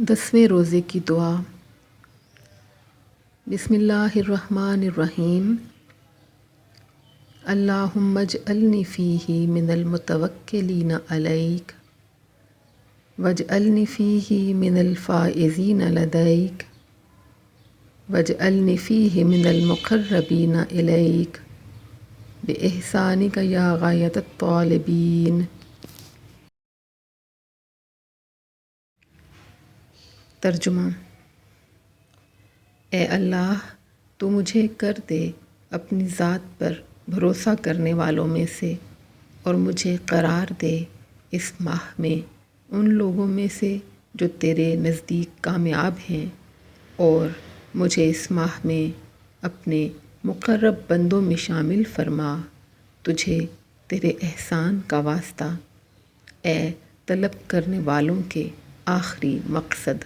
10ویں روزے کی دعا۔ بسم اللہ الرحمن الرحیم۔ اللہم اجعلنی فیہ من المتوکلین علیک واجعلنی فیہ من الفائزین لدیک واجعلنی فیہ من المقربین الیک بإحسانک یا غایۃ الطالبین۔ ترجمہ۔ اے اللہ، تو مجھے کر دے اپنی ذات پر بھروسہ کرنے والوں میں سے، اور مجھے قرار دے اس ماہ میں ان لوگوں میں سے جو تیرے نزدیک کامیاب ہیں، اور مجھے اس ماہ میں اپنے مقرب بندوں میں شامل فرما۔ تجھے تیرے احسان کا واسطہ، اے طلب کرنے والوں کے آخری مقصد۔